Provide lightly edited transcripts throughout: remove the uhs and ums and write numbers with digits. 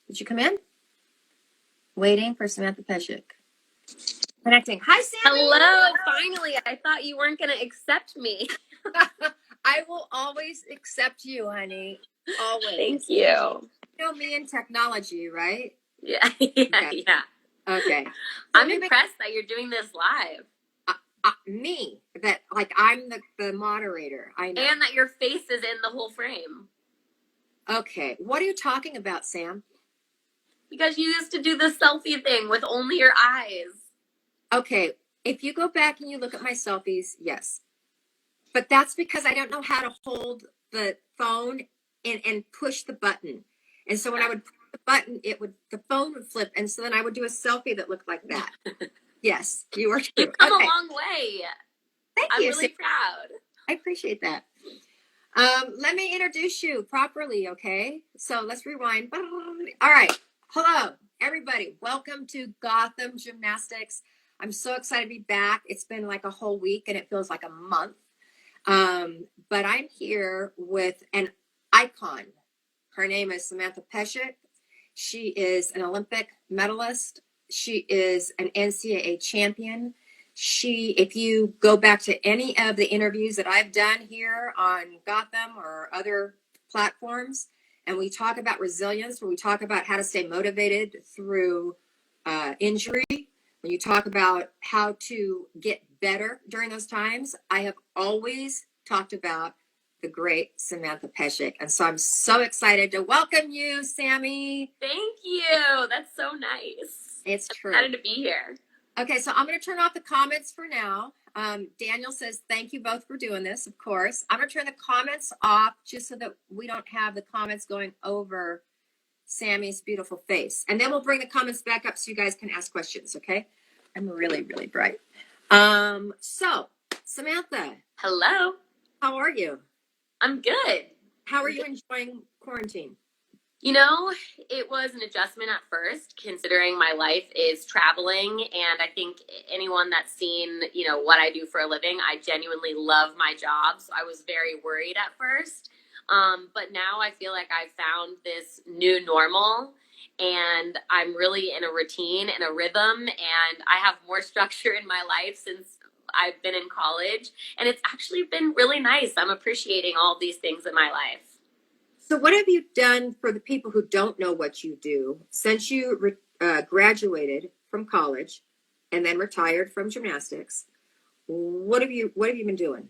Did you come in? Waiting for Samantha Peczek. Connecting. Hi, Sammy. Hello. Finally, I thought you weren't going to accept me. I will always accept you, honey. Always. Thank you. You know me in technology, right? Yeah. Okay. Okay. I'm impressed that you're doing this live. Me, that like I'm the moderator. I know. And that your face is in the whole frame. Okay. What are you talking about, Sam? Because you used to do the selfie thing with only your eyes. Okay. If you go back and you look at my selfies, yes. But that's because I don't know how to hold the phone and push the button. And so when I would push the button, the phone would flip. And so then I would do a selfie that looked like that. Yes, you are true. You've come a long way. Thank you. I'm really proud. I appreciate that. Let me introduce you properly, okay? So let's rewind. All right. Hello, everybody. Welcome to Gotham Gymnastics. I'm so excited to be back. It's been like a whole week and it feels like a month. But I'm here with an icon. Her name is Samantha Peczek. She is an Olympic medalist. She is an NCAA champion. If you go back to any of the interviews that I've done here on Gotham or other platforms, and we talk about resilience, when we talk about how to stay motivated through injury, when you talk about how to get better during those times, I have always talked about the great Samantha Peczek. And so I'm so excited to welcome you, Sammy. Thank you. That's so nice. It's true. I'm excited to be here. Okay, so I'm going to turn off the comments for now. Daniel says, thank you both for doing this, of course. I'm going to turn the comments off just so that we don't have the comments going over Sammy's beautiful face. And then we'll bring the comments back up so you guys can ask questions, okay? I'm really, really bright. So, Samantha. Hello. How are you? I'm good. How are you enjoying quarantine? You know, it was an adjustment at first, considering my life is traveling. And I think anyone that's seen, what I do for a living, I genuinely love my job. So I was very worried at first. But now I feel like I've found this new normal and I'm really in a routine and a rhythm. And I have more structure in my life since I've been in college. And it's actually been really nice. I'm appreciating all these things in my life. So what have you done for the people who don't know what you do since you graduated from college and then retired from gymnastics? What have you been doing?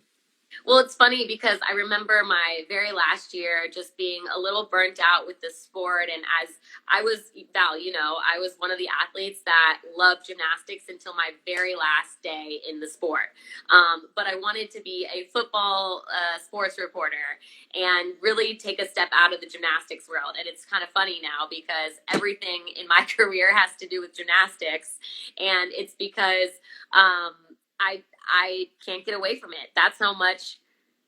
Well, it's funny because I remember my very last year just being a little burnt out with the sport. And as I was, Val, I was one of the athletes that loved gymnastics until my very last day in the sport. But I wanted to be a football sports reporter and really take a step out of the gymnastics world. And it's kind of funny now because everything in my career has to do with gymnastics. And it's because I can't get away from it. That's how much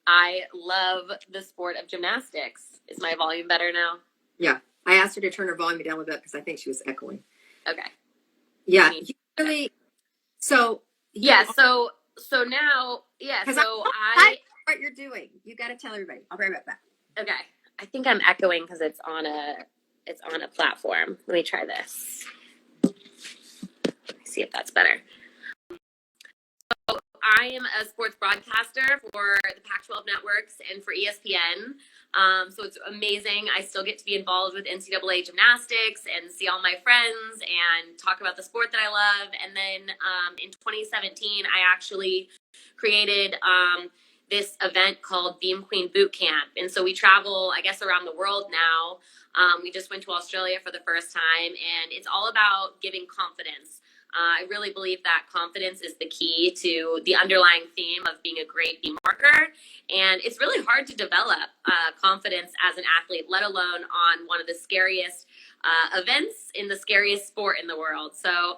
I love the sport of gymnastics. Is my volume better now? Yeah. I asked her to turn her volume down a bit because I think she was echoing. Okay. Yeah. You really. So. Yeah. So now. Yeah. So I what you're doing. You got to tell everybody. I'll be right back. Okay. I think I'm echoing because it's on a platform. Let me try this. See if that's better. I am a sports broadcaster for the Pac-12 networks and for ESPN. So it's amazing. I still get to be involved with NCAA gymnastics and see all my friends and talk about the sport that I love. And then in 2017, I actually created this event called Beam Queen Boot Camp. And so we travel, I guess, around the world now. We just went to Australia for the first time, and it's all about giving confidence. I really believe that confidence is the key to the underlying theme of being a great beam worker. And it's really hard to develop confidence as an athlete, let alone on one of the scariest events in the scariest sport in the world. So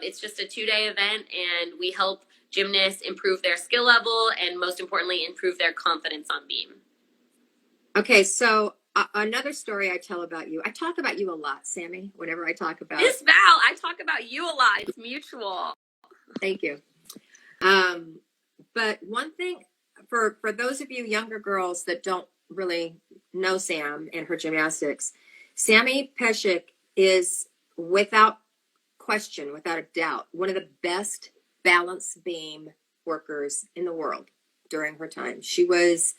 it's just a 2-day event, and we help gymnasts improve their skill level and, most importantly, improve their confidence on beam. Okay, so another story I tell about you. I talk about you a lot, Sammy, whenever I talk about... Miss Val, I talk about you a lot. It's mutual. Thank you. But one thing, for those of you younger girls that don't really know Sam and her gymnastics, Sammy Peczek is without question, without a doubt, one of the best balance beam workers in the world during her time. She was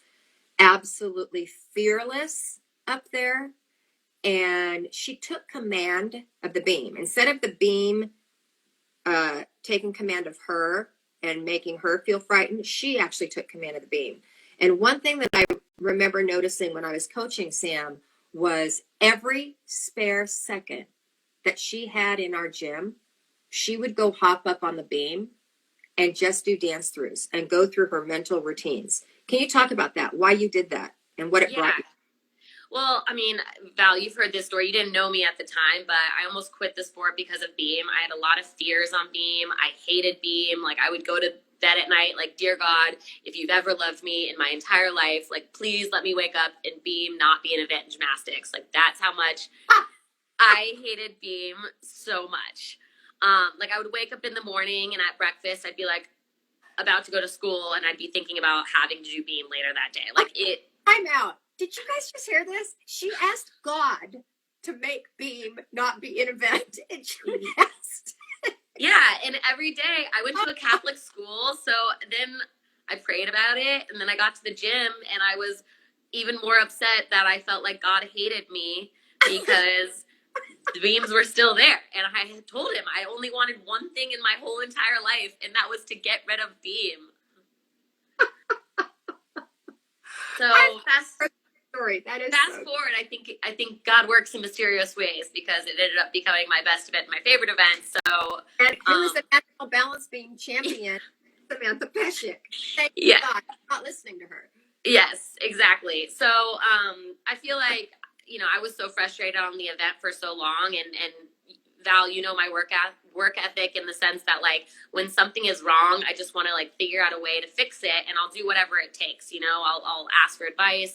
absolutely fearless up there, and she took command of the beam. Instead of the beam taking command of her and making her feel frightened, she actually took command of the beam. And one thing that I remember noticing when I was coaching Sam was every spare second that she had in our gym, she would go hop up on the beam and just do dance throughs and go through her mental routines. Can you talk about that? Why you did that and what it brought you? Well, I mean, Val, you've heard this story. You didn't know me at the time, but I almost quit the sport because of beam. I had a lot of fears on beam. I hated beam. Like, I would go to bed at night, like, dear God, if you've ever loved me in my entire life, like, please let me wake up and beam not be an event in gymnastics. Like, that's how much I hated beam so much. Like, I would wake up in the morning and at breakfast, I'd be like about to go to school and I'd be thinking about having to do beam later that day. Like, it. I'm out. Did you guys just hear this? She asked God to make beam not be an event, and she asked. Yeah, and every day I went to a Catholic school, so then I prayed about it, and then I got to the gym, and I was even more upset that I felt like God hated me because the beams were still there. And I had told him I only wanted one thing in my whole entire life, and that was to get rid of beam. So story. That is fast forward. I think God works in mysterious ways because it ended up becoming my best event, my favorite event. So, and who was the national balance beam champion? Samantha Peczek. Thank yeah, God, I'm not listening to her. Yes, exactly. So, I feel like I was so frustrated on the event for so long, and Val, my work ethic in the sense that, like, when something is wrong, I just want to, like, figure out a way to fix it, and I'll do whatever it takes. I'll ask for advice.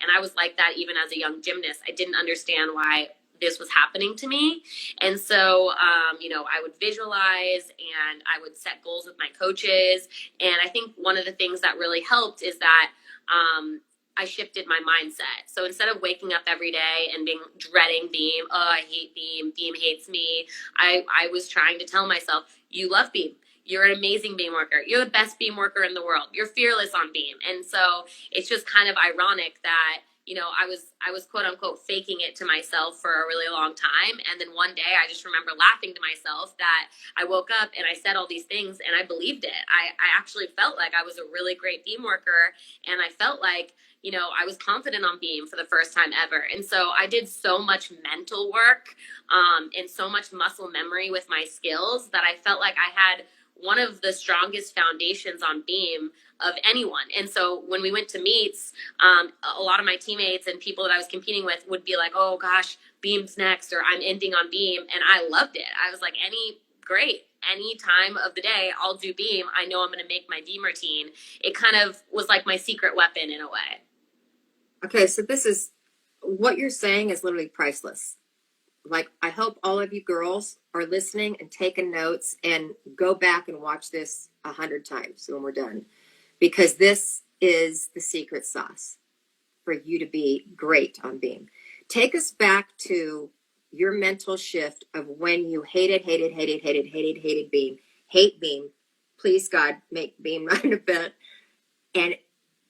And I was like that even as a young gymnast. I didn't understand why this was happening to me, and so I would visualize and I would set goals with my coaches. And I think one of the things that really helped is that I shifted my mindset. So instead of waking up every day and dreading beam, oh, I hate beam, beam hates me, I was trying to tell myself, you love beam. You're an amazing beam worker. You're the best beam worker in the world. You're fearless on beam. And so it's just kind of ironic that I was quote unquote faking it to myself for a really long time. And then one day I just remember laughing to myself that I woke up and I said all these things and I believed it. I actually felt like I was a really great beam worker, and I felt like I was confident on beam for the first time ever. And so I did so much mental work and so much muscle memory with my skills that I felt like I had one of the strongest foundations on beam of anyone. And so when we went to meets, a lot of my teammates and people that I was competing with would be like, oh gosh, beam's next, or I'm ending on beam. And I loved it. I was like, any time of the day, I'll do beam. I know I'm going to make my beam routine. It kind of was like my secret weapon in a way. Okay, so this is what you're saying is literally priceless. Like, I hope all of you girls are listening and taking notes and go back and watch this 100 times when we're done, because this is the secret sauce for you to be great on beam. Take us back to your mental shift of when you hated beam, hate beam. Please, God, make beam not an event. And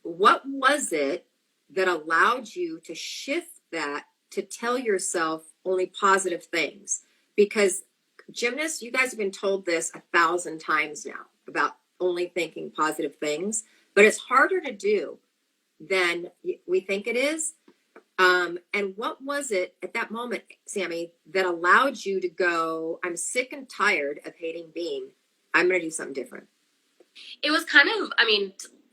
what was it that allowed you to shift that to tell yourself only positive things? Because gymnasts, you guys have been told this 1,000 times now about only thinking positive things, but it's harder to do than we think it is. And what was it at that moment, Sammy, that allowed you to go, I'm sick and tired of hating beam. I'm going to do something different. It was kind of,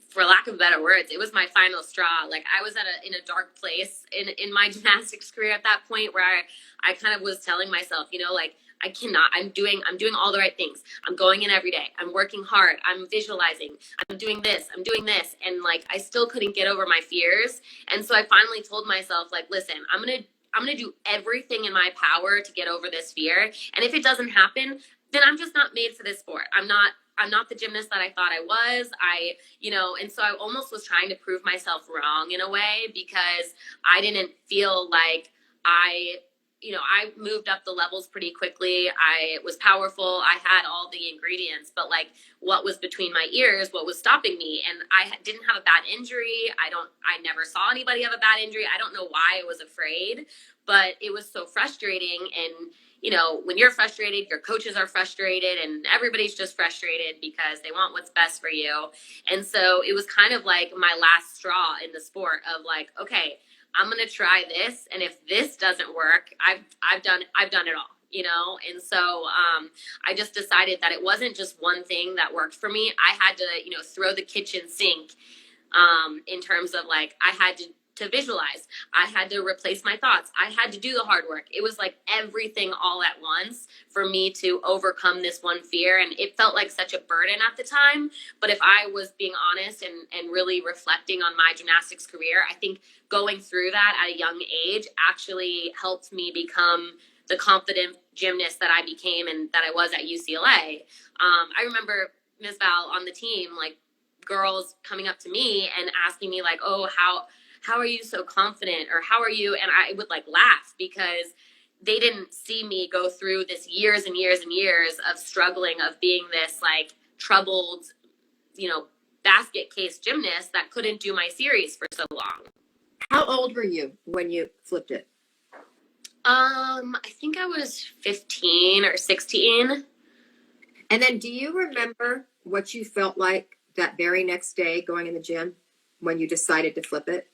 for lack of better words, it was my final straw. Like, I was in a dark place in my gymnastics career at that point where I kind of was telling myself, like, I cannot, I'm doing all the right things. I'm going in every day. I'm working hard. I'm visualizing. I'm doing this. And, like, I still couldn't get over my fears. And so I finally told myself, like, listen, I'm going to do everything in my power to get over this fear. And if it doesn't happen, then I'm just not made for this sport. I'm not the gymnast that I thought I was. And so I almost was trying to prove myself wrong in a way, because I didn't feel like I I moved up the levels pretty quickly. I was powerful. I had all the ingredients, but like what was between my ears, what was stopping me? And I didn't have a bad injury. I never saw anybody have a bad injury. I don't know why I was afraid, but it was so frustrating. And, when you're frustrated, your coaches are frustrated and everybody's just frustrated because they want what's best for you. And so it was kind of like my last straw in the sport of like, okay, I'm going to try this. And if this doesn't work, I've done it all, And so, I just decided that it wasn't just one thing that worked for me. I had to, throw the kitchen sink, in terms of like, I had to visualize. I had to replace my thoughts. I had to do the hard work. It was like everything all at once for me to overcome this one fear. And it felt like such a burden at the time. But if I was being honest and really reflecting on my gymnastics career, I think going through that at a young age actually helped me become the confident gymnast that I became and that I was at UCLA. I remember Ms. Val on the team, like girls coming up to me and asking me like, oh, how are you so confident, or how are you? And I would like laugh because they didn't see me go through this years and years and years of struggling, of being this like troubled, basket case gymnast that couldn't do my series for so long. How old were you when you flipped it? I think I was 15 or 16. And then do you remember what you felt like that very next day going in the gym when you decided to flip it?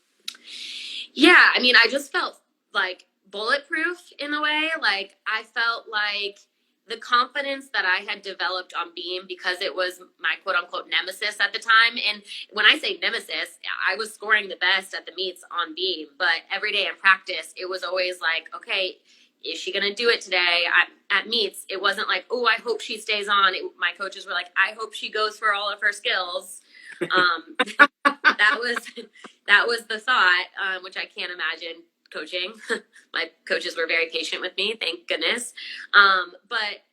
Yeah, I mean, I just felt like bulletproof in a way. Like I felt like the confidence that I had developed on beam, because it was my quote unquote nemesis at the time. And when I say nemesis, I was scoring the best at the meets on beam, but every day in practice, it was always like, okay, is she going to do it today at meets? It wasn't like, oh, I hope she stays on. My coaches were like, I hope she goes for all of her skills. That was the thought, which I can't imagine coaching. My coaches were very patient with me, thank goodness. But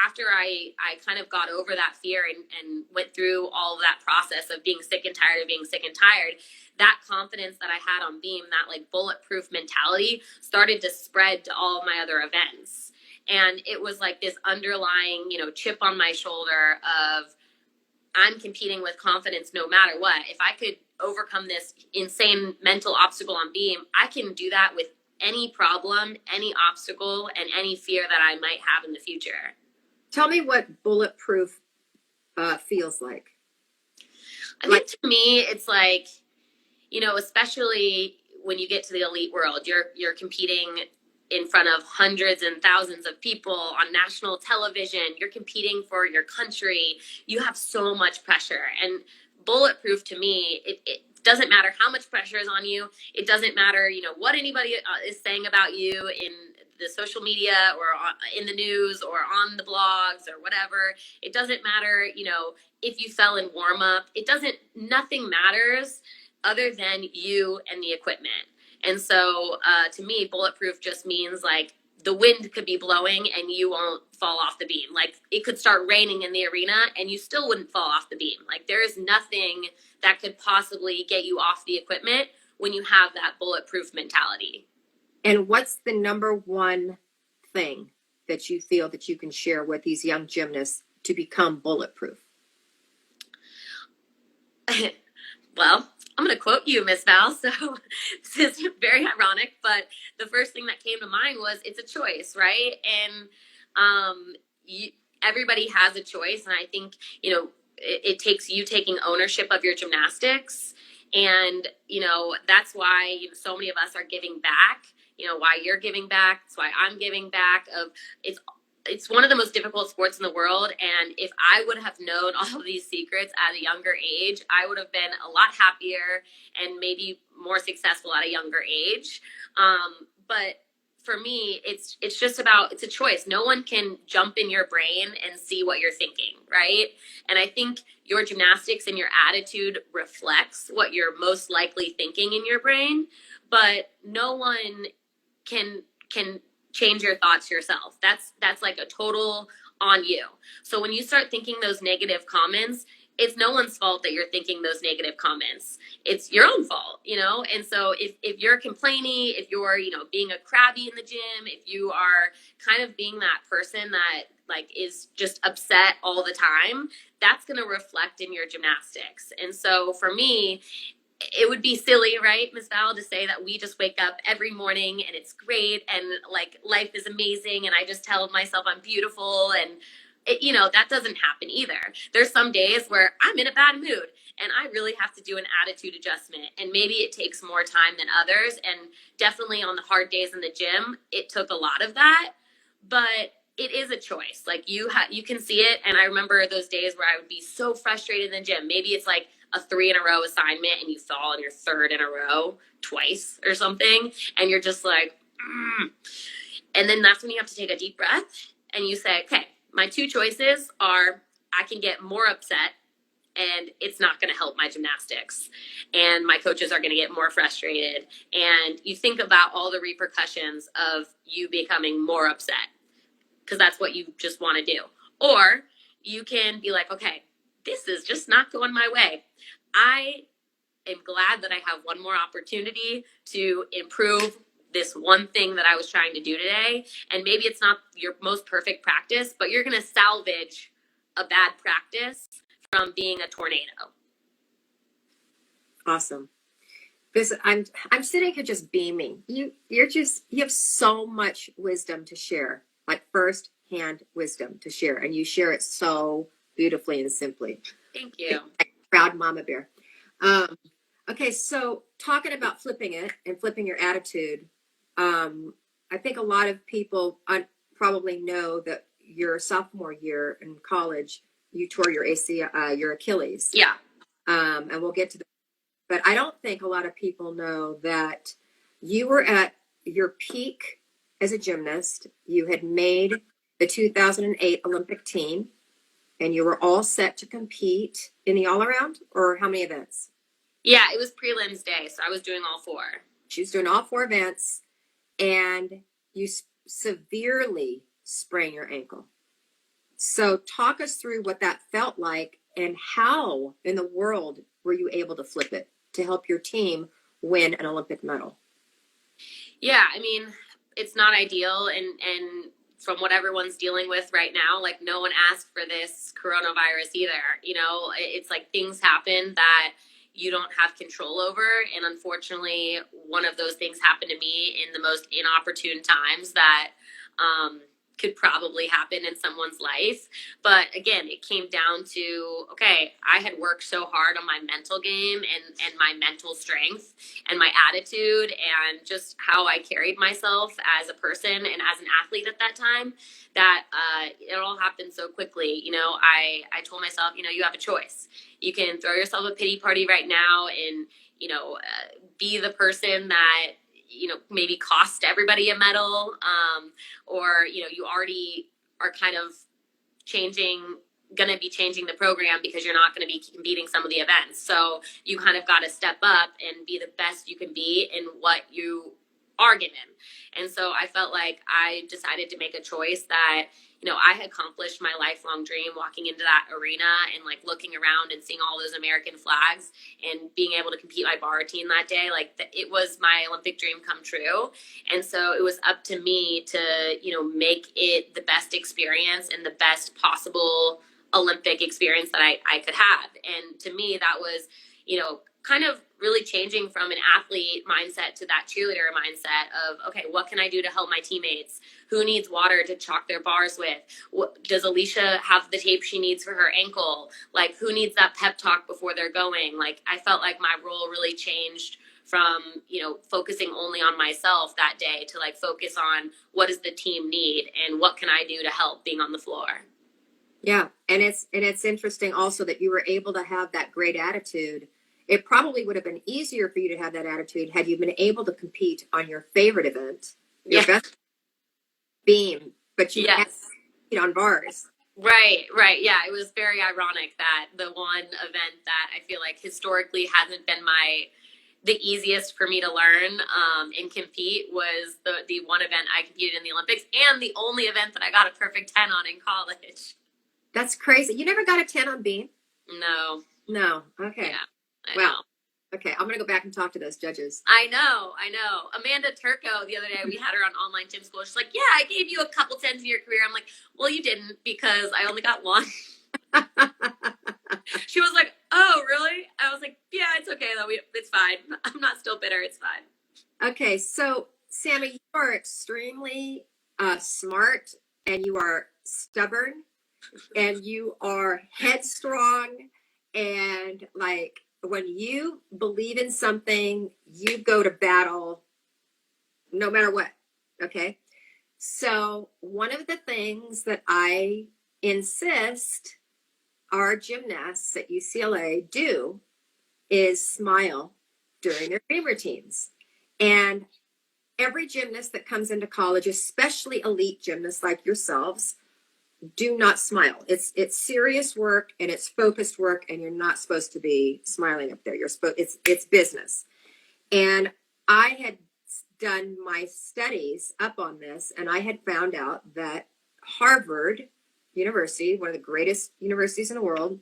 after I kind of got over that fear and went through all of that process of being sick and tired of being sick and tired, that confidence that I had on beam, that like bulletproof mentality, started to spread to all of my other events. And it was like this underlying, chip on my shoulder of, I'm competing with confidence no matter what. If I could overcome this insane mental obstacle on beam, I can do that with any problem, any obstacle, and any fear that I might have in the future. Tell me what bulletproof feels like. I think to me, it's like, especially when you get to the elite world, you're competing in front of hundreds and thousands of people on national television. You're competing for your country. You have so much pressure. And bulletproof to me, it doesn't matter how much pressure is on you. It doesn't matter, what anybody is saying about you in the social media or in the news or on the blogs or whatever. It doesn't matter, if you fell in warm up. Nothing matters other than you and the equipment. And so to me, bulletproof just means like the wind could be blowing and you won't fall off the beam. Like it could start raining in the arena and you still wouldn't fall off the beam. Like there is nothing that could possibly get you off the equipment when you have that bulletproof mentality. And what's the number one thing that you feel that you can share with these young gymnasts to become bulletproof? Well, I'm going to quote you, Miss Val. So this is very ironic, but the first thing that came to mind was it's a choice, right? And everybody has a choice. And I think, it takes you taking ownership of your gymnastics. And, that's why so many of us are giving back, why you're giving back. That's why I'm giving back. It's one of the most difficult sports in the world. And if I would have known all of these secrets at a younger age, I would have been a lot happier and maybe more successful at a younger age. But for me, it's a choice. No one can jump in your brain and see what you're thinking, right? And I think your gymnastics and your attitude reflects what you're most likely thinking in your brain, but no one can change your thoughts yourself. That's like a total on you. So when you start thinking those negative comments, it's no one's fault that you're thinking those negative comments. It's your own fault, you know? And so if you're complaining, if you're, you know, being a crabby in the gym, if you are kind of being that person that like is just upset all the time, that's going to reflect in your gymnastics. And so for me, it would be silly, right, Miss Val, to say that we just wake up every morning and it's great and like life is amazing and I just tell myself I'm beautiful and it, you know, that doesn't happen either. There's some days where I'm in a bad mood and I really have to do an attitude adjustment, and maybe it takes more time than others, and definitely on the hard days in the gym it took a lot of that, but it is a choice. Like you can see it. And I remember those days where I would be so frustrated in the gym. Maybe it's like a 3 in a row assignment and you fall on your 3rd in a row twice or something, and you're just like, and then that's when you have to take a deep breath and you say, okay, my 2 choices are I can get more upset and it's not going to help my gymnastics and my coaches are going to get more frustrated, and you think about all the repercussions of you becoming more upset because that's what you just want to do. Or you can be like, okay, this is just not going my way. I am glad that I have one more opportunity to improve this one thing that I was trying to do today. And maybe it's not your most perfect practice, but you're going to salvage a bad practice from being a tornado. Awesome. Because I'm sitting here just beaming. You have so much wisdom to share, like first-hand wisdom to share, and you share it so beautifully and simply. Thank you. Proud mama bear. Okay, so talking about flipping it and flipping your attitude, I think a lot of people probably know that your sophomore year in college, you tore your your Achilles. Yeah. And we'll get to that. But I don't think a lot of people know that you were at your peak as a gymnast. You had made the 2008 Olympic team, and you were all set to compete in the all-around, or how many events? Yeah, it was prelims day, so I was doing all 4. She was doing all 4 events, and you severely sprain your ankle. So talk us through what that felt like and how in the world were you able to flip it to help your team win an Olympic medal? Yeah, I mean, it's not ideal, and from what everyone's dealing with right now, like no one asked for this coronavirus either. You know, it's like things happen that you don't have control over, and unfortunately, one of those things happened to me in the most inopportune times that could probably happen in someone's life. But again, it came down to, okay, I had worked so hard on my mental game and my mental strength and my attitude and just how I carried myself as a person and as an athlete at that time, that it all happened so quickly. You know, I told myself, you know, you have a choice. You can throw yourself a pity party right now and, you know, be the person that, you know, maybe cost everybody a medal, or, you know, you already are kind of going to be changing the program because you're not going to be competing some of the events. So you kind of got to step up and be the best you can be in what you are given. And so I felt like I decided to make a choice that, you know, I had accomplished my lifelong dream walking into that arena and like looking around and seeing all those American flags and being able to compete my bar routine that day. Like it was my Olympic dream come true. And so it was up to me to, you know, make it the best experience and the best possible Olympic experience that I could have. And to me, that was, you know, kind of really changing from an athlete mindset to that cheerleader mindset of, okay, what can I do to help my teammates? Who needs water to chalk their bars with? Does Alicia have the tape she needs for her ankle? Like, who needs that pep talk before they're going? Like, I felt like my role really changed from, you know, focusing only on myself that day to like focus on what does the team need and what can I do to help being on the floor. Yeah, and it's interesting also that you were able to have that great attitude. It probably would have been easier for you to have that attitude had you been able to compete on your favorite event, your best beam, but you had to compete on bars. Right. Yeah, it was very ironic that the one event that I feel like historically hasn't been the easiest for me to learn and compete was the one event I competed in the Olympics and the only event that I got a perfect 10 on in college. That's crazy. You never got a 10 on beam? No. No. Okay. Yeah. I Well, know. okay. I'm going to go back and talk to those judges. I know. Amanda Turco, the other day, we had her on online gym school. She's like, yeah, I gave you a couple tens in your career. I'm like, well, you didn't, because I only got one. She was like, oh, really? I was like, yeah, it's okay, though. It's fine. I'm not still bitter. It's fine. Okay. So, Sammy, you are extremely smart, and you are stubborn, and you are headstrong, and like when you believe in something, you go to battle no matter what. Okay. So, one of the things that I insist our gymnasts at UCLA do is smile during their beam routines. And every gymnast that comes into college, especially elite gymnasts like yourselves, do not smile. It's serious work and it's focused work, and you're not supposed to be smiling up there. It's business. And I had done my studies up on this, and I had found out that Harvard University, one of the greatest universities in the world,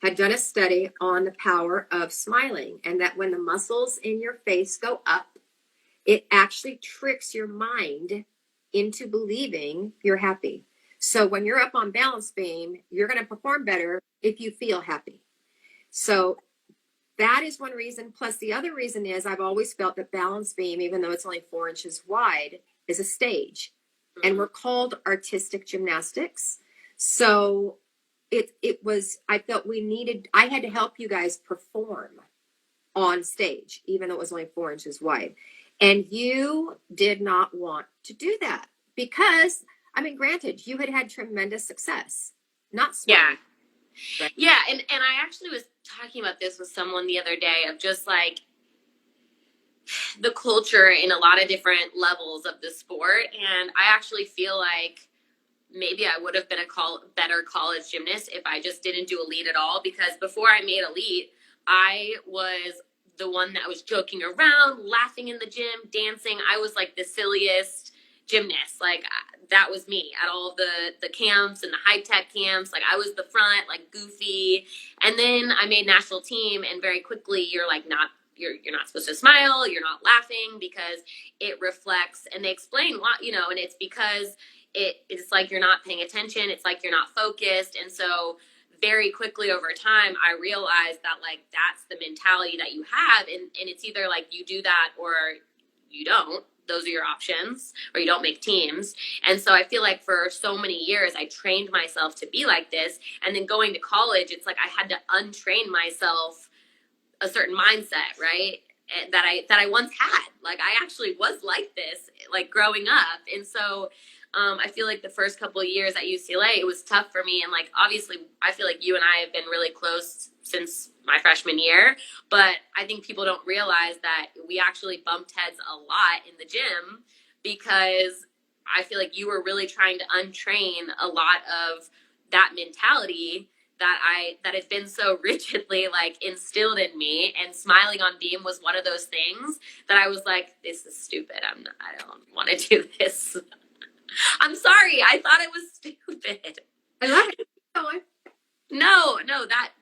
had done a study on the power of smiling, and that when the muscles in your face go up, it actually tricks your mind into believing you're happy. So when you're up on balance beam, you're going to perform better if you feel happy. So that is one reason. Plus, the other reason is I've always felt that balance beam, even though it's only 4 inches wide, is a stage. And we're called artistic gymnastics. So it was, I felt I had to help you guys perform on stage, even though it was only 4 inches wide. And you did not want to do that because, I mean, granted, you had tremendous success, not smart. Yeah. Right? Yeah. And I actually was talking about this with someone the other day of just like the culture in a lot of different levels of the sport. And I actually feel like maybe I would have been a better college gymnast if I just didn't do elite at all. Because before I made elite, I was the one that was joking around, laughing in the gym, dancing. I was like the silliest gymnast. Like that was me at all the camps and the high tech camps. Like I was the front, like goofy. And then I made national team, and very quickly you're like you're not supposed to smile. You're not laughing because it reflects. And they explain why, and it's because it's like you're not paying attention. It's like you're not focused. And so very quickly over time, I realized that like that's the mentality that you have. And it's either like you do that or you don't. Those are your options, or you don't make teams. And so I feel like for so many years, I trained myself to be like this. And then going to college, it's like I had to untrain myself a certain mindset, right? That I once had. Like I actually was like this, like growing up. And so I feel like the first couple of years at UCLA, it was tough for me. And like, obviously, I feel like you and I have been really close since my freshman year. But I think people don't realize that we actually bumped heads a lot in the gym because I feel like you were really trying to untrain a lot of that mentality that had been so rigidly like instilled in me. And smiling on beam was one of those things that I was like, this is stupid. I don't want to do this. I'm sorry. I thought it was stupid. I love it. No,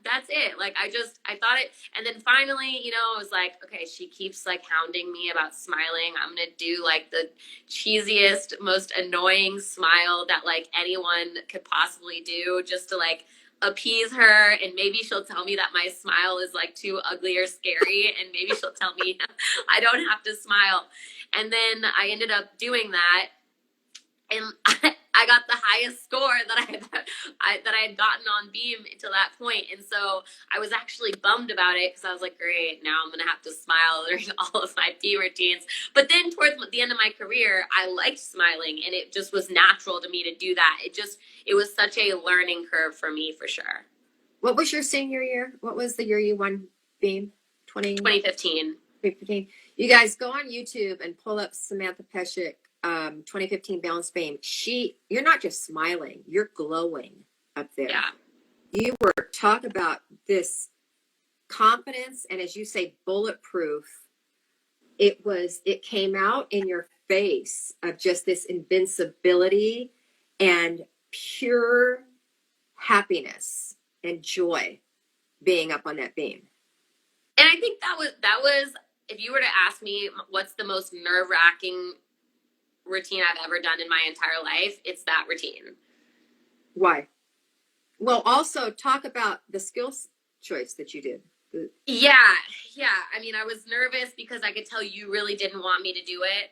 that's it. Like I thought it, and then finally, I was like, okay, she keeps like hounding me about smiling. I'm gonna do like the cheesiest, most annoying smile that like anyone could possibly do, just to like appease her, and maybe she'll tell me that my smile is like too ugly or scary, and maybe she'll tell me I don't have to smile. And then I ended up doing that, and I got the highest score that I had gotten on beam until that point. And so I was actually bummed about it because I was like, great, now I'm gonna have to smile during all of my beam routines. But then towards the end of my career, I liked smiling, and it just was natural to me to do that. It was such a learning curve for me, for sure. What was your senior year? What was the year you won beam? 2015. 2015. You guys go on YouTube and pull up Samantha Peczek 2015 balance beam. You're not just smiling, you're glowing up there. Yeah. You were talk about this confidence, and as you say, bulletproof. It came out in your face of just this invincibility and pure happiness. enjoy being up on that beam. And I think that was if you were to ask me what's the most nerve-wracking routine I've ever done in my entire life, it's that routine. Why? Well, also talk about the skills choice that you did. Yeah. I mean, I was nervous because I could tell you really didn't want me to do it.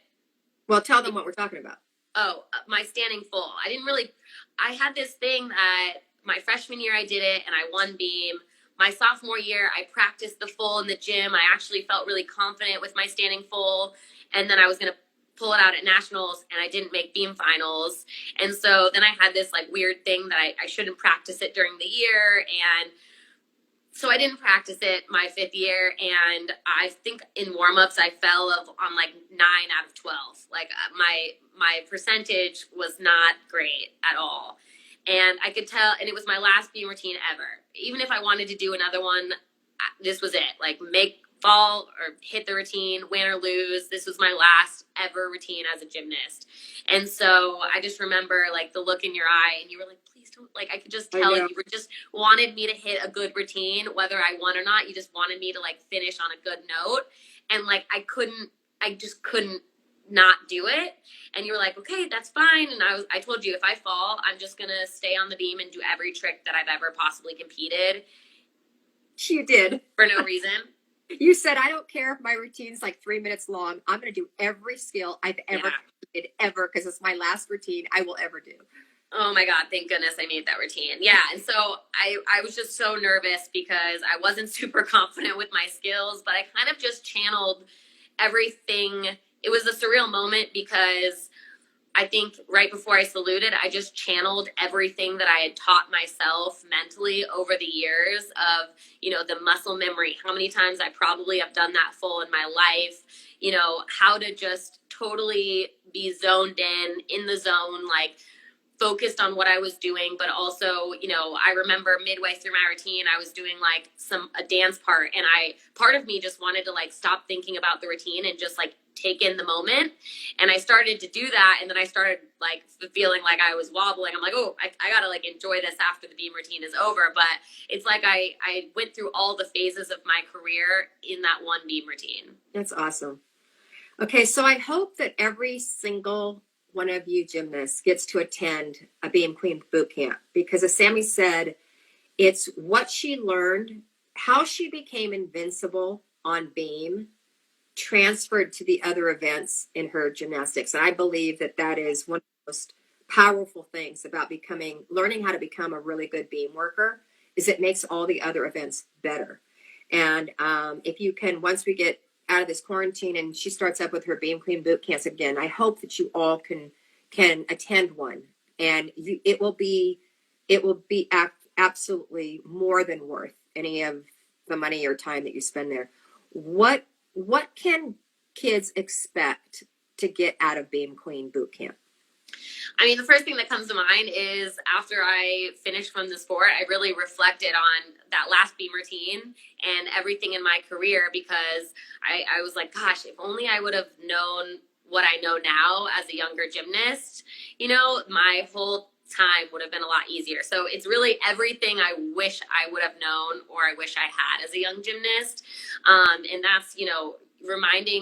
Well, tell them what we're talking about. Oh, my standing full. I had this thing that my freshman year I did it and I won beam. My sophomore year, I practiced the full in the gym. I actually felt really confident with my standing full. And then I was going to pull it out at nationals and I didn't make beam finals. And so then I had this like weird thing that I shouldn't practice it during the year. And so I didn't practice it my 5th year, and I think in warm-ups I fell on like 9 out of 12. Like my percentage was not great at all, and I could tell. And it was my last beam routine ever. Even if I wanted to do another one, this was it. Like fall or hit the routine, win or lose. This was my last ever routine as a gymnast, and so I just remember like the look in your eye, and you were like, like I could just tell you were just wanted me to hit a good routine, whether I won or not. You just wanted me to like finish on a good note, and like I just couldn't not do it. And you were like, okay, that's fine. And I told you if I fall, I'm just gonna stay on the beam and do every trick that I've ever possibly competed. You did for no reason. You said, I don't care if my routine's like 3 minutes long. I'm gonna do every skill I've ever did ever because it's my last routine I will ever do. Oh my God, thank goodness I made that routine. Yeah, and so I was just so nervous because I wasn't super confident with my skills, but I kind of just channeled everything. It was a surreal moment because I think right before I saluted, I just channeled everything that I had taught myself mentally over the years of, the muscle memory, how many times I probably have done that full in my life, how to just totally be zoned in the zone, like focused on what I was doing, but also, I remember midway through my routine, I was doing like a dance part, and part of me just wanted to like stop thinking about the routine and just like take in the moment. And I started to do that, and then I started like feeling like I was wobbling. I'm like, oh, I gotta like enjoy this after the beam routine is over. But it's like I went through all the phases of my career in that one beam routine. That's awesome. Okay, so I hope that every single one of you gymnasts gets to attend a Beam Queen boot camp, because as Sammy said, it's what she learned, how she became invincible on beam, transferred to the other events in her gymnastics. And I believe that is one of the most powerful things about learning how to become a really good beam worker, is it makes all the other events better. And if you can, once we get out of this quarantine and she starts up with her Beam Queen boot camps again, I hope that you all can attend one, and it will be absolutely more than worth any of the money or time that you spend there. What can kids expect to get out of Beam Queen boot camp? I mean, the first thing that comes to mind is after I finished from the sport, I really reflected on that last beam routine and everything in my career, because I was like, gosh, if only I would have known what I know now as a younger gymnast, my whole time would have been a lot easier. So it's really everything I wish I would have known or I wish I had as a young gymnast. And that's,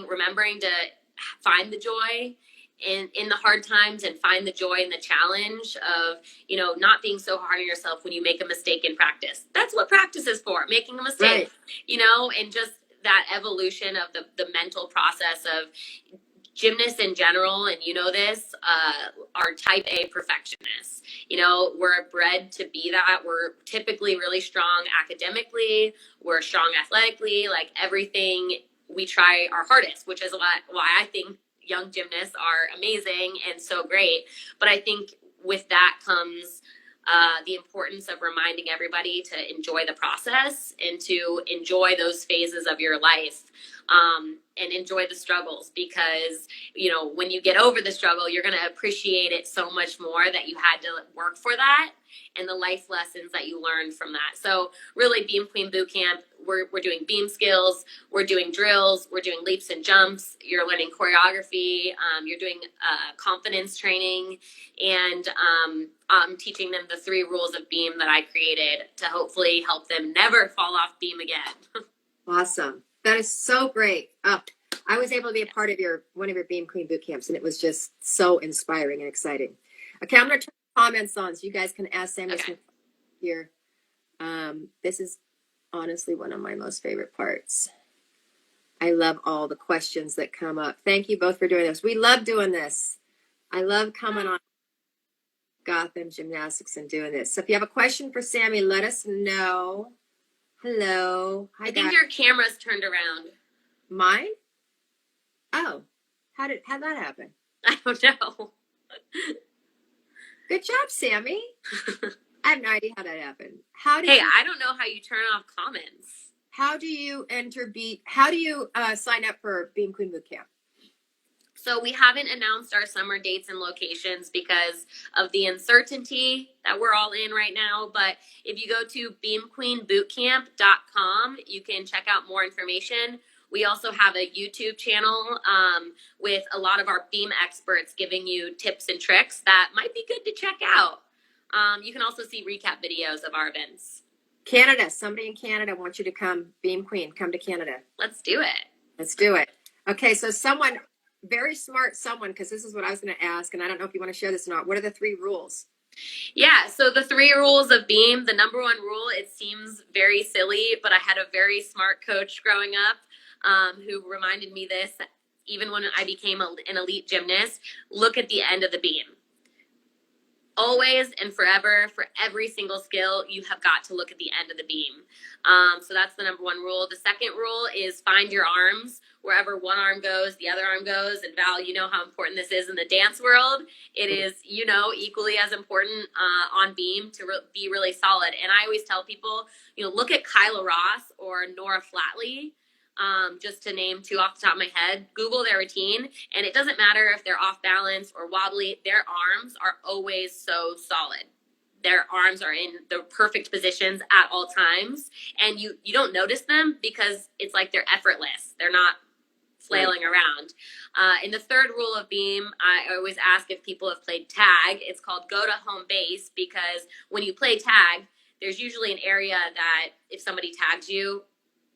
remembering to find the joy in the hard times and find the joy in the challenge of, not being so hard on yourself when you make a mistake in practice. That's what practice is for, making a mistake, right. And just that evolution of the mental process of gymnasts in general, and this, are type A perfectionists. We're bred to be that. We're typically really strong academically. We're strong athletically, like everything we try our hardest, which is why I think young gymnasts are amazing and so great. But I think with that comes the importance of reminding everybody to enjoy the process and to enjoy those phases of your life. and enjoy the struggles, because, when you get over the struggle, you're going to appreciate it so much more that you had to work for that, and the life lessons that you learned from that. So really, Beam Queen Boot Camp, we're doing beam skills, we're doing drills, we're doing leaps and jumps, you're learning choreography, you're doing confidence training, and I'm teaching them the 3 rules of beam that I created to hopefully help them never fall off beam again. Awesome. That is so great. I was able to be a part of one of your Beam Queen boot camps, and it was just so inspiring and exciting. Okay, I'm going to turn the comments on so you guys can ask Sammy here. This is honestly one of my most favorite parts. I love all the questions that come up. Thank you both for doing this. We love doing this. I love coming on Gotham Gymnastics and doing this. So if you have a question for Sammy, let us know. Hello. Hi, I think your camera's turned around. Mine? Oh, how'd that happen? I don't know. Good job, Sammy. I have no idea how that happened. I don't know how you turn off comments. How do you how do you sign up for Beam Queen Boot Camp? So we haven't announced our summer dates and locations because of the uncertainty that we're all in right now. But if you go to beamqueenbootcamp.com, you can check out more information. We also have a YouTube channel with a lot of our beam experts giving you tips and tricks that might be good to check out. You can also see recap videos of our events. Canada, somebody in Canada wants you to come. Beam Queen, come to Canada. Let's do it. Let's do it. Okay, so someone, very smart someone, because this is what I was going to ask, and I don't know if you want to share this or not. What are the 3 rules? Yeah, so the 3 rules of beam, the number 1 rule, it seems very silly, but I had a very smart coach growing up who reminded me this even when I became an elite gymnast. Look at the end of the beam. Always and forever, for every single skill, you have got to look at the end of the beam. So that's the number 1 rule. The second rule is find your arms. Wherever one arm goes, the other arm goes. And Val, you know how important this is in the dance world. It is, equally as important on beam to be really solid. And I always tell people, look at Kyla Ross or Nora Flatley. Just to name 2 off the top of my head. Google their routine, and it doesn't matter if they're off balance or wobbly, their arms are always so solid. Their arms are in the perfect positions at all times, and you don't notice them because it's like they're effortless. They're not flailing around. In the 3rd rule of beam, I always ask if people have played tag. It's called go to home base, because when you play tag, there's usually an area that if somebody tags you,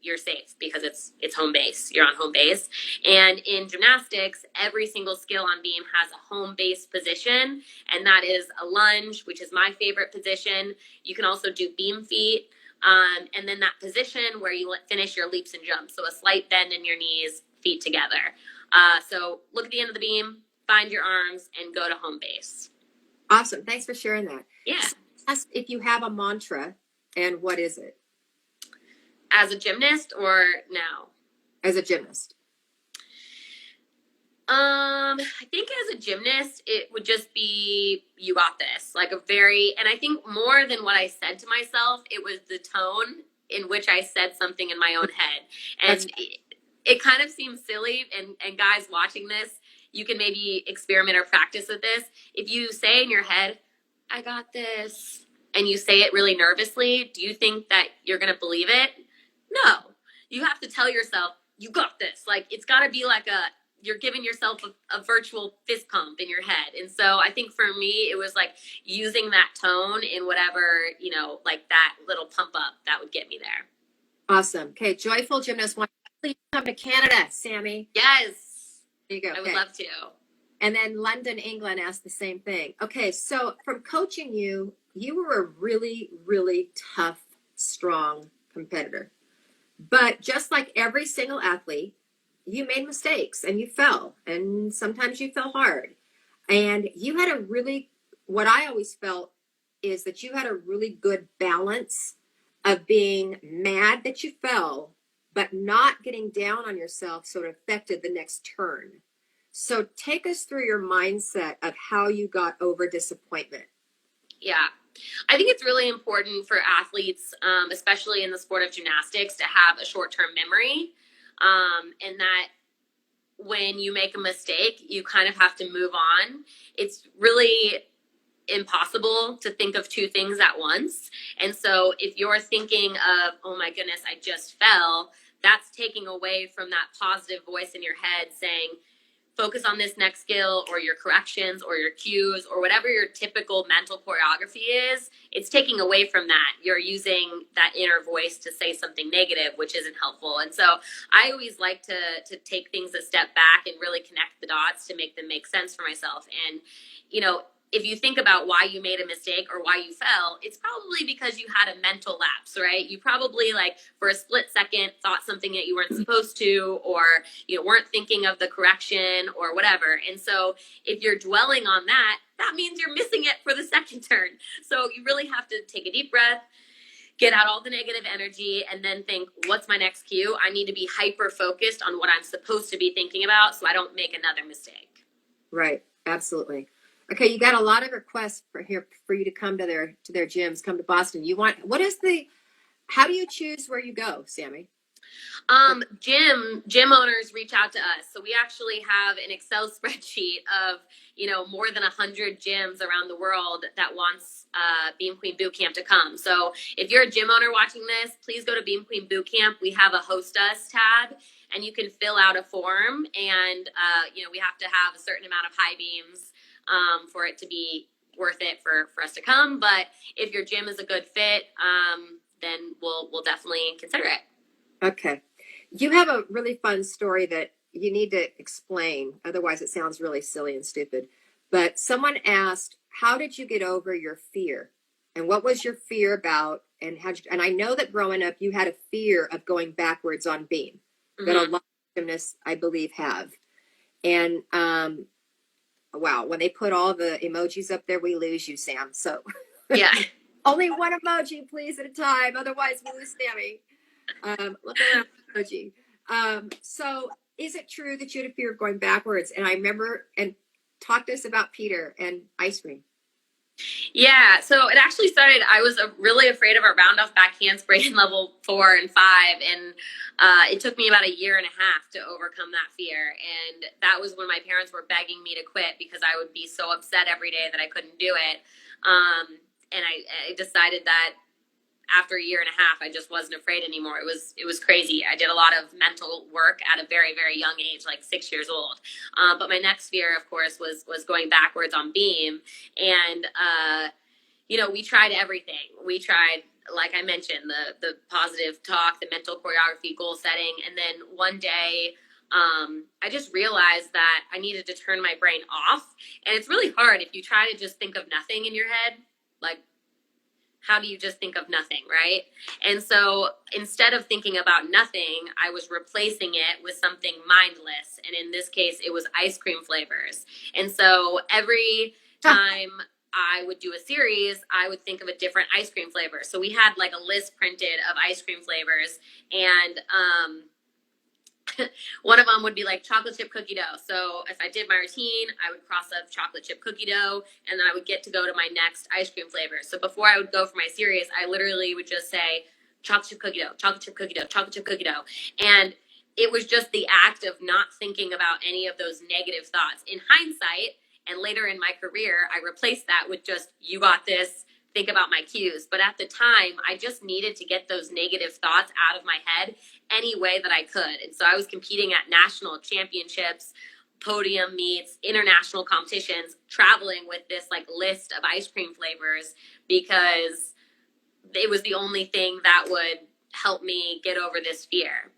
you're safe because it's home base. You're on home base. And in gymnastics, every single skill on beam has a home base position, and that is a lunge, which is my favorite position. You can also do beam feet, and then that position where you finish your leaps and jumps. So a slight bend in your knees, feet together. So look at the end of the beam, find your arms, and go to home base. Awesome. Thanks for sharing that. Yeah. So ask if you have a mantra, and what is it? As a gymnast or now? As a gymnast. I think as a gymnast, it would just be, you got this. And I think more than what I said to myself, it was the tone in which I said something in my own head. And it kind of seems silly, and guys watching this, you can maybe experiment or practice with this. If you say in your head, I got this, and you say it really nervously, do you think that you're going to believe it? No, you have to tell yourself, you got this. It's got to be you're giving yourself a virtual fist pump in your head. And so I think for me, it was using that tone in whatever, that little pump up that would get me there. Awesome. Okay. Joyful Gymnast wants to come to Canada, Sammy. Yes. There you go. I would love to. And then London, England asked the same thing. Okay. So from coaching you were a really, really tough, strong competitor. But just like every single athlete, you made mistakes and you fell, and sometimes you fell hard. And you had what I always felt is that you had a really good balance of being mad that you fell, but not getting down on yourself so it affected the next turn. So take us through your mindset of how you got over disappointment. Yeah. I think it's really important for athletes, especially in the sport of gymnastics, to have a short-term memory. and that when you make a mistake, you kind of have to move on. It's really impossible to think of two things at once. And so if you're thinking of, oh my goodness, I just fell, that's taking away from that positive voice in your head saying, focus on this next skill or your corrections or your cues or whatever your typical mental choreography is. It's taking away from that. You're using that inner voice to say something negative, which isn't helpful. And so I always like to take things a step back and really connect the dots to make them make sense for myself. And, you know, if you think about why you made a mistake or why you fell, it's probably because you had a mental lapse, right? You probably, like, for a split second thought something that you weren't supposed to, or you weren't thinking of the correction or whatever. And so if you're dwelling on that, that means you're missing it for the second turn. So you really have to take a deep breath, get out all the negative energy, and then think, what's my next cue? I need to be hyper focused on what I'm supposed to be thinking about so I don't make another mistake. Right. Absolutely. Okay, you got a lot of requests for you to come to their gyms, come to Boston. How do you choose where you go, Sammy? Gym owners reach out to us. So we actually have an Excel spreadsheet of, more than 100 gyms around the world that wants Beam Queen Bootcamp to come. So if you're a gym owner watching this, please go to Beam Queen Bootcamp. We have a host us tab, and you can fill out a form. And, we have to have a certain amount of high beams for it to be worth it for us to come. But if your gym is a good fit, then we'll definitely consider it. Okay. You have a really fun story that you need to explain. Otherwise, it sounds really silly and stupid. But someone asked, how did you get over your fear? And what was your fear about? And and I know that growing up, you had a fear of going backwards on beam that a lot of gymnasts, I believe, have. And wow, when they put all the emojis up there, we lose you, Sam. So yeah, only one emoji, please, at a time. Otherwise, we lose Sammy. Look around emoji. So is it true that you had a fear of going backwards? And I remember, and talk to us about Peter and ice cream. Yeah, so it actually started, I was really afraid of a round-off back handspring in level 4 and 5, and it took me about a year and a half to overcome that fear, and that was when my parents were begging me to quit because I would be so upset every day that I couldn't do it, and I decided that after a year and a half, I just wasn't afraid anymore. It was crazy. I did a lot of mental work at a very, very young age, like 6 years old. But my next fear, of course, was going backwards on beam. And, we tried everything. We tried, like I mentioned, the positive talk, the mental choreography, goal setting. And then one day, I just realized that I needed to turn my brain off. And it's really hard if you try to just think of nothing in your head, like, how do you just think of nothing, right? And so instead of thinking about nothing, I was replacing it with something mindless. And in this case, it was ice cream flavors. And so every time I would do a series, I would think of a different ice cream flavor. So we had like a list printed of ice cream flavors, and one of them would be like chocolate chip cookie dough. So if I did my routine, I would cross up chocolate chip cookie dough, and then I would get to go to my next ice cream flavor. So before I would go for my series, I literally would just say chocolate chip cookie dough, chocolate chip cookie dough, chocolate chip cookie dough. And it was just the act of not thinking about any of those negative thoughts. In hindsight, and later in my career, I replaced that with just, you got this, think about my cues. But at the time, I just needed to get those negative thoughts out of my head any way that I could. And so I was competing at national championships, podium meets, international competitions, traveling with this like list of ice cream flavors because it was the only thing that would help me get over this fear.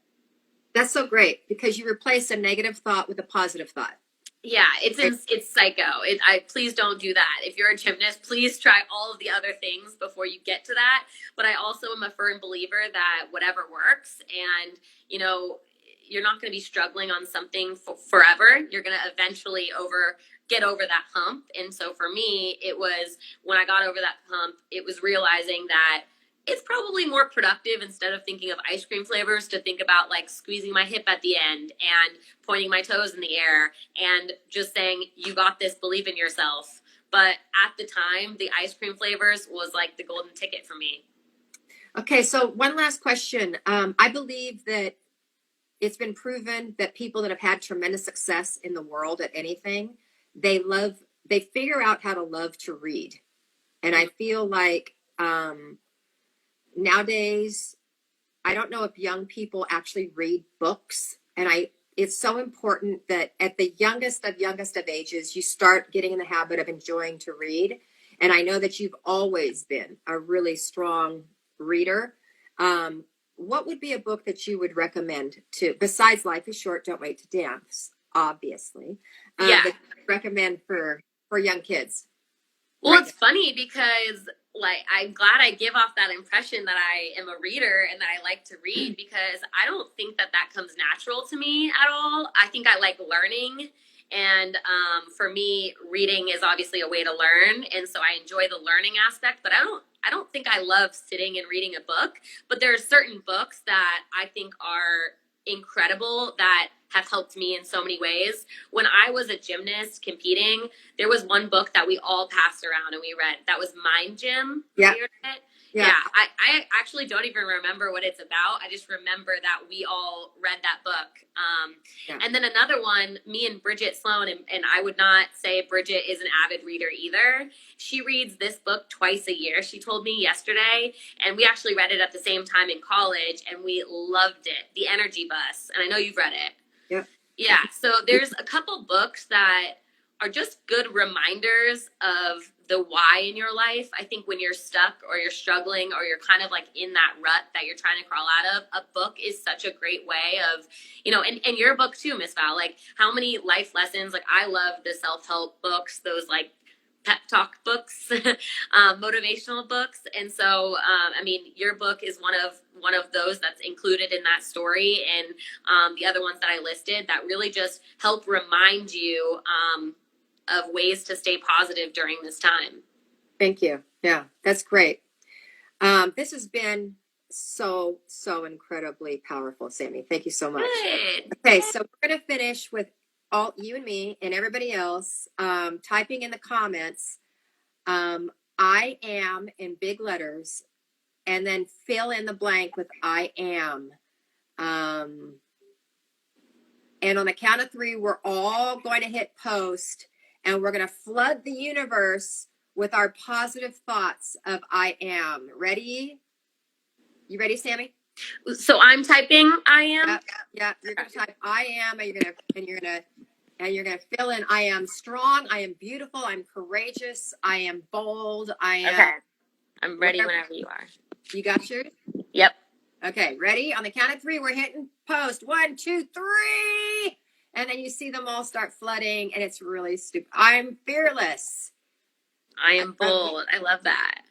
That's so great because you replace a negative thought with a positive thought. Yeah, it's psycho. Please don't do that. If you're a gymnast, please try all of the other things before you get to that. But I also am a firm believer that whatever works, and you're not going to be struggling on something forever. You're going to eventually get over that hump. And so for me, it was when I got over that hump, it was realizing that it's probably more productive, instead of thinking of ice cream flavors, to think about like squeezing my hip at the end and pointing my toes in the air and just saying, you got this, believe in yourself. But at the time, the ice cream flavors was like the golden ticket for me. Okay, so one last question. I believe that it's been proven that people that have had tremendous success in the world at anything, they figure out how to love to read. And I feel like nowadays, I don't know if young people actually read books. And it's so important that at the youngest of ages, you start getting in the habit of enjoying to read. And I know that you've always been a really strong reader. What would be a book that you would recommend to, besides Life is Short, Don't Wait to Dance, obviously, Yeah. that you would recommend for young kids? Well, Right it's funny because like I'm glad I give off that impression that I am a reader and that I like to read, because I don't think that that comes natural to me at all. I think I like learning, and for me, reading is obviously a way to learn, and so I enjoy the learning aspect. But I don't think I love sitting and reading a book. But there are certain books that I think are incredible that have helped me in so many ways. When I was a gymnast competing, there was one book that we all passed around and we read. That was Mind Gym. Yeah. Yeah. I actually don't even remember what it's about. I just remember that we all read that book. And then another one, me and Bridget Sloan, and I would not say Bridget is an avid reader either. She reads this book twice a year, she told me yesterday. And we actually read it at the same time in college and we loved it. The Energy Bus. And I know you've read it. Yeah. Yeah. So there's a couple books that are just good reminders of the why in your life. I think when you're stuck or you're struggling or you're kind of like in that rut that you're trying to crawl out of, a book is such a great way of, and your book too, Miss Val, like how many life lessons, like I love the self-help books, those like pep talk books, motivational books. And so, your book is one of those that's included in that story. And the other ones that I listed that really just help remind you of ways to stay positive during this time. Thank you. Yeah, that's great. This has been so incredibly powerful, Sammy. Thank you so much. Good. Okay, so we're going to finish with all you and me and everybody else typing in the comments, I am in big letters, and then fill in the blank with I am. And on the count of 3, we're all going to hit post, and we're going to flood the universe with our positive thoughts of I am. Ready? You ready, Sammy? So I'm typing I am. Yeah. You're going to type I am, and you're gonna fill in I am strong, I am beautiful, I'm courageous, I am bold, I am. Okay. I'm ready whenever you are. You got yours? Yep. Okay, ready? On the count of 3, we're hitting post. 1, 2, 3. And then you see them all start flooding, and it's really stupid. I'm fearless. I am bold. I love that.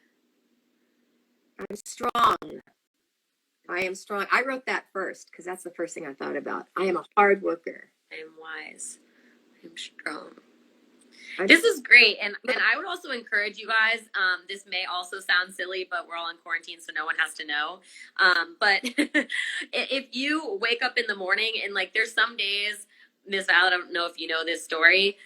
I'm strong. I am strong. I wrote that first because that's the first thing I thought about. I am a hard worker. I am wise. I am strong. This is great. And I would also encourage you guys, this may also sound silly, but we're all in quarantine, so no one has to know. But if you wake up in the morning and like there's some days, Miss Val, I don't know if you know this story,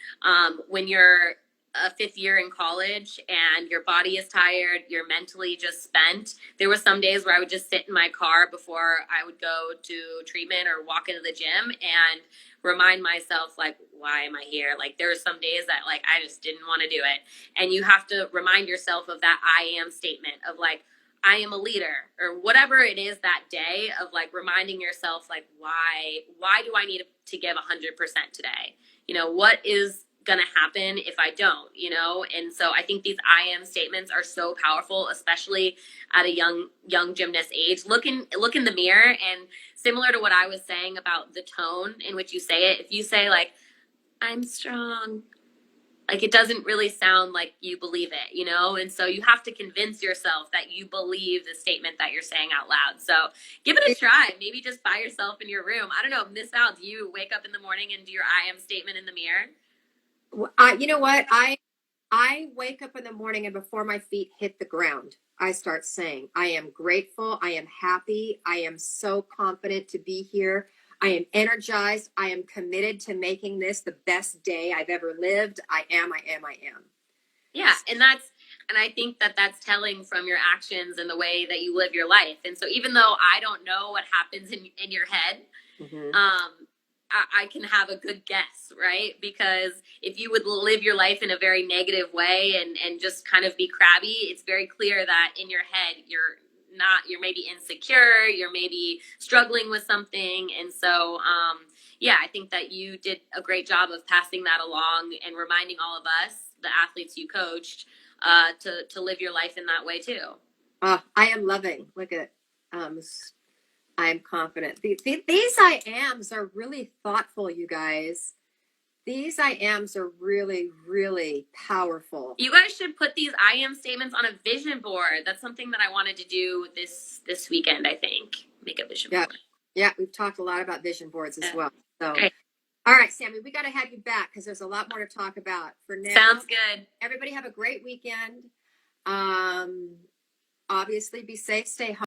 when you're a 5th year in college and your body is tired, you're mentally just spent. There were some days where I would just sit in my car before I would go to treatment or walk into the gym and remind myself, like, why am I here? Like, there are some days that, like, I just didn't want to do it. And you have to remind yourself of that I am statement of, like, I am a leader, or whatever it is that day, of, like, reminding yourself, like, why do I need to give 100% today? What is going to happen if I don't, And so I think these I am statements are so powerful, especially at a young gymnast age. Look in the mirror, and similar to what I was saying about the tone in which you say it, if you say like, I'm strong, like it doesn't really sound like you believe it, And so you have to convince yourself that you believe the statement that you're saying out loud. So give it a try. Maybe just by yourself in your room. I don't know, Miss Val, do you wake up in the morning and do your I am statement in the mirror? You know what? I wake up in the morning, and before my feet hit the ground, I start saying, I am grateful. I am happy. I am so confident to be here. I am energized. I am committed to making this the best day I've ever lived. I am. Yeah. And I think that that's telling from your actions and the way that you live your life. And so even though I don't know what happens in your head, Mm-hmm. I can have a good guess, right? Because if you would live your life in a very negative way and just kind of be crabby, it's very clear that in your head you're maybe insecure, you're maybe struggling with something. And so yeah, I think that you did a great job of passing that along and reminding all of us, the athletes you coached, to live your life in that way too. I am loving. Look at I'm confident. These I ams are really thoughtful, you guys. These I ams are really, really powerful. You guys should put these I am statements on a vision board. That's something that I wanted to do this weekend, I think. Make a vision board. Yeah, we've talked a lot about vision boards as well. So, great. All right, Sammy, we got to have you back because there's a lot more to talk about. For now, sounds good. Everybody have a great weekend. Obviously, be safe, stay home.